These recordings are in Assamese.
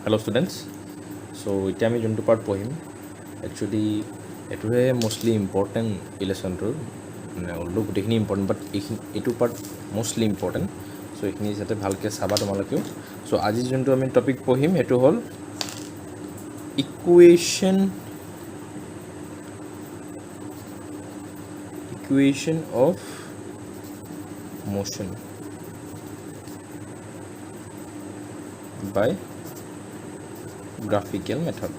Hello students. So এতিয়া আমি যোনটো পাৰ্ট পঢ়িম একচুৱেলি এইটোহে মোষ্টলি ইম্পৰ্টেণ্ট ইলেশ্যনটোৰ মানে অলপ গোটেইখিনি ইম্পৰ্টেণ্ট বাট এইটো পাৰ্ট মোষ্টলি ইম্পৰ্টেণ্ট চ' এইখিনি যাতে ভালকৈ চাবা তোমালোকেও চ' আজি যোনটো আমি টপিক পঢ়িম সেইটো হ'ল equation of motion by graphical method.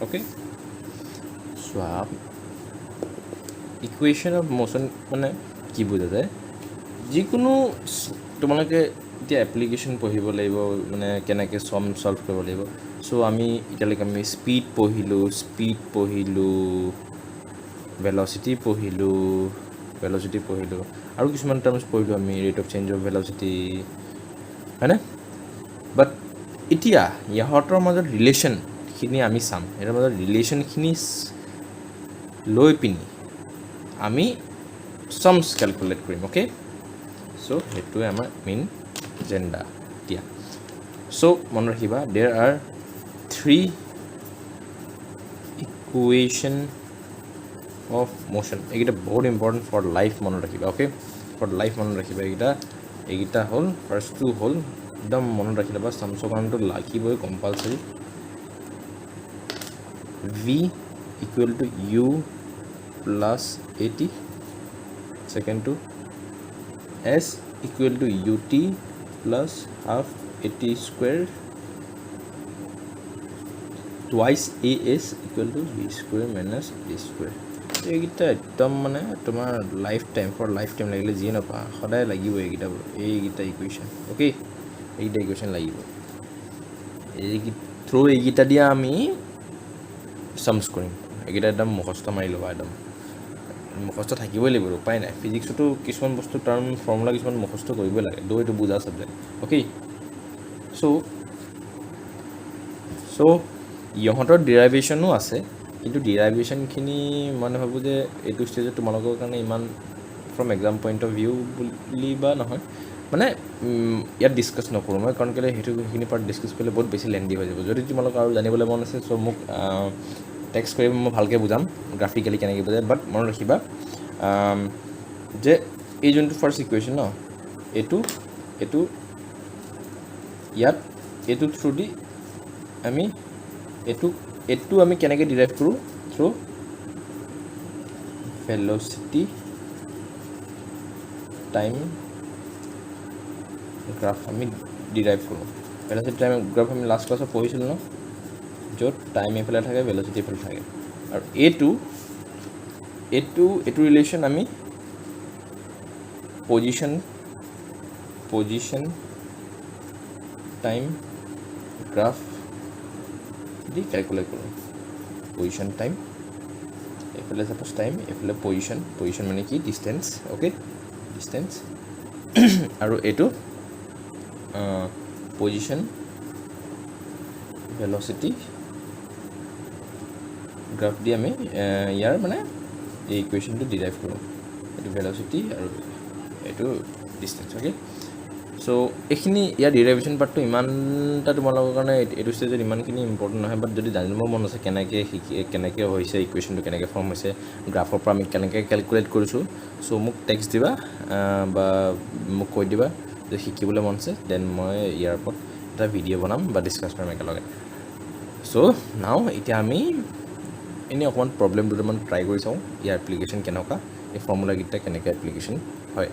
Okay, so equation of motion মানে কি বুজা যায় যিকোনো তোমালোকে এতিয়া এপ্লিকেশ্যন পঢ়িব লাগিব মানে কেনেকৈ সলভ কৰিব লাগিব চ' আমি এতিয়ালৈকে আমি স্পীড পঢ়িলোঁ ভেলচিটি পঢ়িলোঁ আৰু কিছুমান টাৰ্মছ পঢ়িলোঁ আমি rate of change of velocity হয়নে বাট এতিয়া ইহঁতৰ মাজত ৰিলেশ্যনখিনি আমি চাম ইয়াৰ মাজত ৰিলেশ্যনখিনি লৈ পিনি আমি চামছ কেলকুলেট কৰিম অ'কে চ' সেইটোৱে আমাৰ মেইন এজেণ্ডা এতিয়া চ' মনত ৰাখিবা দেৰ আৰ 3 ইকুৱেশ্যন অফ মোশ্যন এইকেইটা বহুত ইম্পৰ্টেণ্ট ফৰ লাইফ মনত ৰাখিবা অ'কে ফৰ লাইফ মনত ৰাখিবা এইকেইটা হ'ল ফাৰ্ষ্টটো হ'ল একদম মনত ৰাখি ল'বা চামছৰ কাৰণেতো লাগিবই compulsory v equal to u plus 80 ছেকেণ্ডটো s equal to u t plus half 80 square twice a s equal to b square minus a square এইকেইটা একদম মানে তোমাৰ লাইফ টাইম লাগিলে যিয়ে নাপা সদায় লাগিব এইকেইটা ইকুৱেশ্যন অ'কে এইকেইটা ইকুৱেশ্যন লাগিব এইকেইটা দিয়া আমি চামছ কৰিম এইকেইটা একদম মুখস্থ মাৰি ল'বা একদম মুখস্থ থাকিবই লাগিব উপায় নাই ফিজিক্সতো কিছুমান বস্তু টাৰ্ম ফৰ্মুলা কিছুমান মুখস্থ কৰিবই লাগে এইটো বুজা চাবজেক্ট অ'কে চ' ইহঁতৰ ডিৰাইভেশ্যনো আছে কিন্তু ডিৰাইভেশ্যনখিনি মই ভাবোঁ যে এইটো ষ্টেজত তোমালোকৰ কাৰণে ইমান from exam point of view বুলি বা নহয় মানে ইয়াত ডিছকাছ নকৰোঁ মই কাৰণ কেলৈ সেইখিনি পাৰ্ট ডিছকাছ কৰিলে বহুত বেছি লেণ্ডি হৈ যাব যদি তোমালোকৰ আৰু জানিবলৈ মন আছে চ' মোক টেক্সট কৰি মই ভালকৈ বুজাম গ্ৰাফিকেলি কেনেকৈ বুজায় বাট মনত ৰাখিবা যে এই যোনটো ফাৰ্ষ্ট ইকুৱেশ্যন ন এইটো থ্ৰু দি আমি এইটো আমি কেনেকৈ ডিৰাইভ কৰোঁ থ্ৰু ভেলচিটি টাইম গ্ৰাফ আমি ডিৰাইভ কৰোঁ ভেলচিটি টাইম গ্ৰাফ আমি লাষ্ট ক্লাছত পঢ়িছিলোঁ ন য'ত টাইম এইফালে থাকে ভেলচিটি এইফালে থাকে আৰু এইটো ৰিলেশ্যন আমি পজিশ্যন টাইম গ্ৰাফ দি কেলকুলেট কৰোঁ পজিশ্যন টাইম এইফালে চাপ'জ টাইম এইফালে পজিশ্যন মানে কি ডিষ্টেঞ্চ অ'কে ডিষ্টেঞ্চ আৰু এইটো পজিশ্যন ভেলচিটি গ্ৰাফ দি আমি ইয়াৰ মানে এই ইকুৱেশ্যনটো ডিৰাইভ কৰোঁ এইটো ভেলচিটি আৰু এইটো ডিষ্টেঞ্চ অ'কে চ' এইখিনি ইয়াৰ ডিৰাইভেশ্যন পাৰ্টটো ইমানটা তোমালোকৰ কাৰণে এইটো ষ্টেজত ইমানখিনি ইম্পৰ্টেণ্ট নহয় বাট যদি জানিব মন আছে কেনেকৈ হৈছে ইকুৱেশ্যনটো কেনেকৈ ফৰ্ম হৈছে গ্ৰাফৰ পৰা আমি কেনেকৈ কেলকুলেট কৰিছোঁ চ' মোক টেক্সট দিবা বা মোক কৈ দিবা যে শিকিবলৈ মন আছে দেন মই ইয়াৰ ওপৰত এটা ভিডিঅ' বনাম বা ডিছকাছ কৰিম একেলগে চ' নাও এতিয়া আমি এনেই অকণমান প্ৰব্লেম দুটামান ট্ৰাই কৰি চাওঁ ইয়াৰ এপ্লিকেশ্যন কেনেকুৱা এই ফৰ্মুলাকেইটা কেনেকৈ এপ্লিকেশ্যন হয়